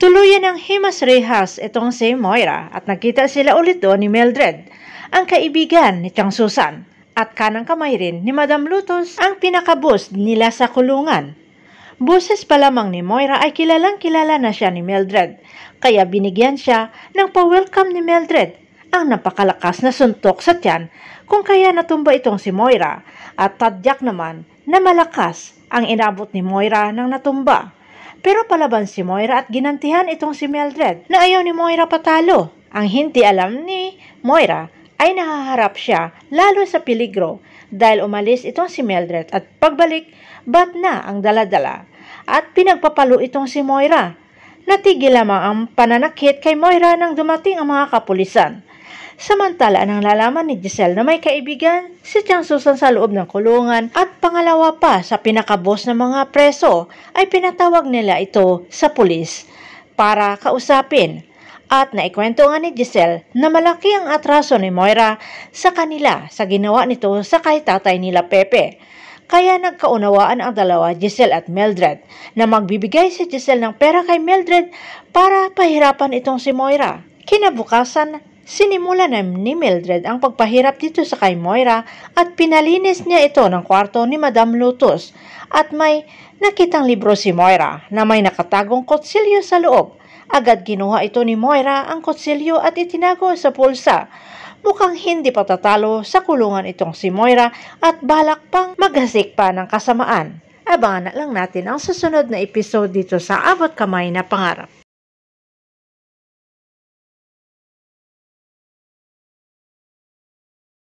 Tuluyan ng himas-rehas itong si Moira at nagkita sila ulit doon ni Mildred, ang kaibigan ni Chang Susan, at kanang kamay rin ni Madam Lutos ang pinakabus nila sa kulungan. Boses pa lamang ni Moira ay kilalang-kilala na siya ni Mildred, kaya binigyan siya ng pa-welcome ni Mildred ang napakalakas na suntok sa tiyan kung kaya natumba itong si Moira at tadyak naman na malakas ang inabot ni Moira nang natumba. Pero palaban si Moira at ginantihan itong si Mildred na ayaw ni Moira patalo. Ang hindi alam ni Moira ay nahaharap siya lalo sa peligro dahil umalis itong si Mildred at pagbalik bat na ang daladala at pinagpapalo itong si Moira. Natigil lamang ang pananakit kay Moira nang dumating ang mga kapulisan. Samantala nang lalaman ni Giselle na may kaibigan si Chang Susan sa loob ng kulungan at pangalawa pa sa pinakabos ng mga preso ay pinatawag nila ito sa pulis para kausapin at naikwento nga ni Giselle na malaki ang atraso ni Moira sa kanila sa ginawa nito sa kay tatay nila Pepe. Kaya nagkaunawaan ang dalawa, Giselle at Mildred, na magbibigay si Giselle ng pera kay Mildred para pahirapan itong si Moira. Kinabukasan, sinimula na ni Mildred ang pagpahirap dito sa kay Moira at pinalinis niya ito ng kwarto ni Madam Lutos at may nakitang libro si Moira na may nakatagong kutsilyo sa loob. Agad kinuha ito ni Moira ang kutsilyo at itinago sa pulsa. Mukhang hindi patatalo sa kulungan itong si Moira at balak pang maghasik pa ng kasamaan. Abangan na lang natin ang susunod na episode dito sa Abot Kamay na Pangarap.